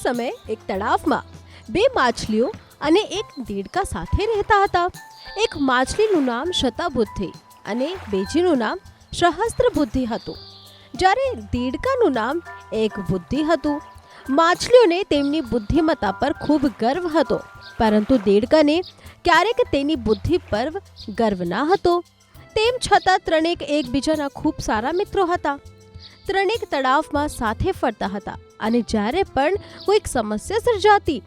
સમયે એક તળાવમાં બે માછલીઓ અને એક દેડકા સાથે રહેતા હતા. એક માછલીનું નામ શતાબુદ્ધિ અને બીજીનું નામ સહસ્ત્રબુદ્ધિ હતું. જ્યારે દેડકાનું નામ એક બુદ્ધિ હતું. માછલીઓને તેમની બુદ્ધિમત્તા પર ખૂબ ગર્વ હતો, પરંતુ દેડકાને ક્યારેક તેની બુદ્ધિ પર ગર્વ ના હતો. તેમ છતાં ત્રણેક એકબીજાના ખૂબ સારા મિત્રો હતા. ત્રણેક તળાવમાં સાથે ફરતા હતા અને જ્યારે પણ કોઈક સમસ્યા સર્જાતી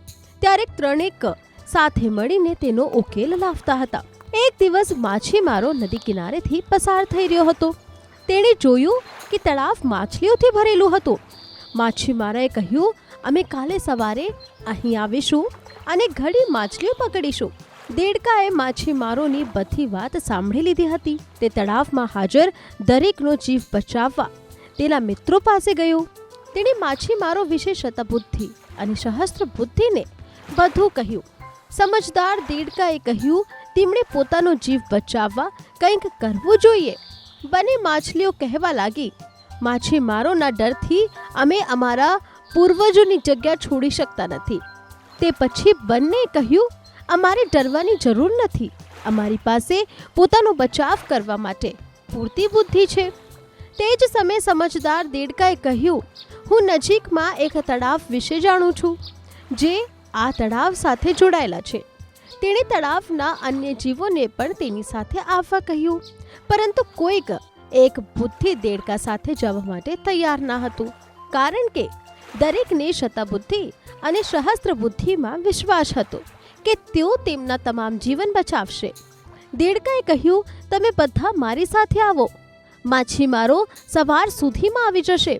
ત્યારે ત્રણેક સાથે મળીને તેનો ઉકેલ લાવતા હતા. એક દિવસ માછીમારો નદી કિનારેથી પસાર થઈ રહ્યો હતો. તેણે જોયું કે તળાવ માછલીઓથી ભરેલું હતું. માછીમારાએ કહ્યું, અમે કાલે સવારે અહીં આવીશું અને ઘણી માછલીઓ પકડીશું. દેડકાએ માછીમારોની બધી વાત સાંભળી લીધી હતી. તે તળાવમાં હાજર દરેકનો જીવ બચાવવા તેના મિત્રો પાસે ગયો. તેણે માછીમારો વિશે શતબુદ્ધિ અને સહસ્ત્રબુદ્ધિને બધું કહ્યું. સમજદાર દેડકાએ કહ્યું, તેમણે પોતાનો જીવ બચાવવા કંઈક કરવું જોઈએ. બંને માછલીઓ કહેવા લાગી, માછીમારોના ડરથી અમે અમારા પૂર્વજોની જગ્યા છોડી શકતા નથી. તે પછી બંને કહ્યું, અમારે ડરવાની જરૂર નથી. અમારી પાસે પોતાનો બચાવ કરવા માટે પૂરતી બુદ્ધિ છે. તે જ સમયે સમજદાર દેડકાએ કહ્યું, હું નજીકમાં એક તળાવ વિશે જાણું છું જે આ તળાવ સાથે જોડાયેલા છે. તેણે તળાવના અન્ય જીવોને પણ તેની સાથે આવવા કહ્યું, પરંતુ કોઈક એક બુદ્ધિ દેડકા સાથે જવા માટે તૈયાર ના હતું, કારણ કે દરેકને શતબુદ્ધિ અને સહસ્ત્રબુદ્ધિમાં વિશ્વાસ હતો કે તેઓ તેમના તમામ જીવન બચાવશે. દેડકાએ કહ્યું, તમે બધા મારી સાથે આવો. માછીમારો સવાર સુધીમાં આવી જશે.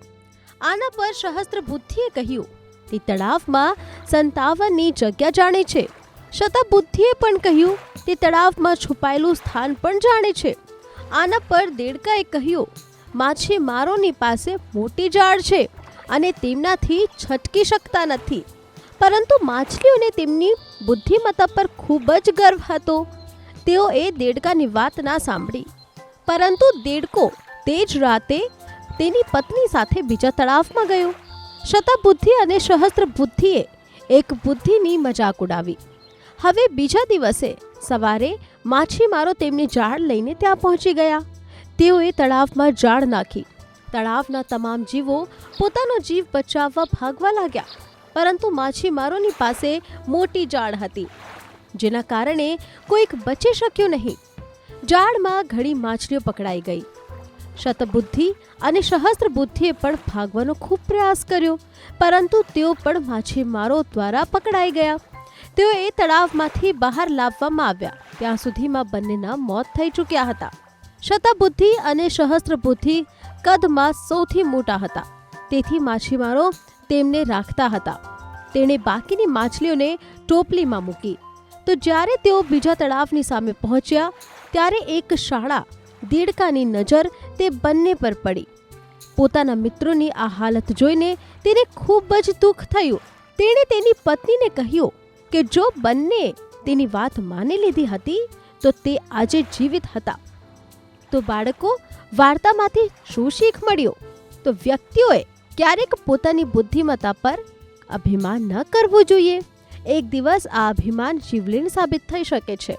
આના પર સહસ્ત્રબુદ્ધિએ કહ્યું, તે તળાવમાં 57ની જગ્યા જાણે છે. શતબુદ્ધિએ પણ કહ્યું, તે તળાવમાં છુપાયેલું સ્થાન પણ જાણે છે. આના પર દેડકાએ કહ્યું, માછીમારોની પાસે મોટી જાળ છે અને તેમનાથી છટકી શકતા નથી. પરંતુ માછલીઓને તેમની બુદ્ધિમત્તા પર ખૂબ જ ગર્વ હતો. તેઓએ દેડકાની વાત ના સાંભળી, પરંતુ દેડકો તે જ રાતે તેની પત્ની સાથે બીજા તળાવમાં ગયો. શતબુદ્ધિ અને સહસ્ત્રબુદ્ધિએ એક બુદ્ધિની મજાક ઉડાવી. હવે બીજા દિવસે સવારે માછીમારો તેમની જાળ લઈને ત્યાં પહોંચી ગયા. તેઓએ તળાવમાં જાળ નાખી. તળાવના તમામ જીવો પોતાનો જીવ બચાવવા ભાગવા લાગ્યા, પરંતુ માછીમારોની પાસે મોટી જાળ હતી, જેના કારણે કોઈક બચી શક્યું નહીં. જાળમાં ઘણી માછલીઓ પકડાઈ ગઈ. શતબુદ્ધિ અને સહસ્ત્રબુદ્ધિએ પણ ભાગવાનો ખૂબ પ્રયાસ કર્યો, પરંતુ તેઓ પણ માછીમારો દ્વારા પકડાઈ ગયા. તેઓ એ તળાવમાંથી બહાર લાવવામાં આવ્યા ત્યાં સુધીમાં બંનેના મોત થઈ ચૂક્યા હતા. શતબુદ્ધિ અને સહસ્ત્રબુદ્ધિ કદમાં સૌથી મોટા હતા, તેથી માછીમારો તેમને રાખતા હતા. તેણે બાકીની માછલીઓને ટોપલીમાં મૂકી. તો જ્યારે તેઓ બીજા તળાવની સામે પહોંચ્યા ત્યારે એક શાળા દેડકાની નજર તે બંને પર પડી. પોતાના મિત્રોની આ હાલત જોઈને તેને ખૂબ જ દુઃખ થયું. તેણે તેની પત્નીને કહ્યું કે જો બંને તેની વાત માની લીધી હતી તો તે આજે જીવિત હતા. તો બાળકો, વાર્તામાંથી શું શીખ મળ્યો? તો વ્યક્તિઓએ ક્યારેક પોતાની બુદ્ધિમત્તા પર અભિમાન ન કરવું જોઈએ. એક દિવસ આ અભિમાન જીવલેણ સાબિત થઈ શકે છે.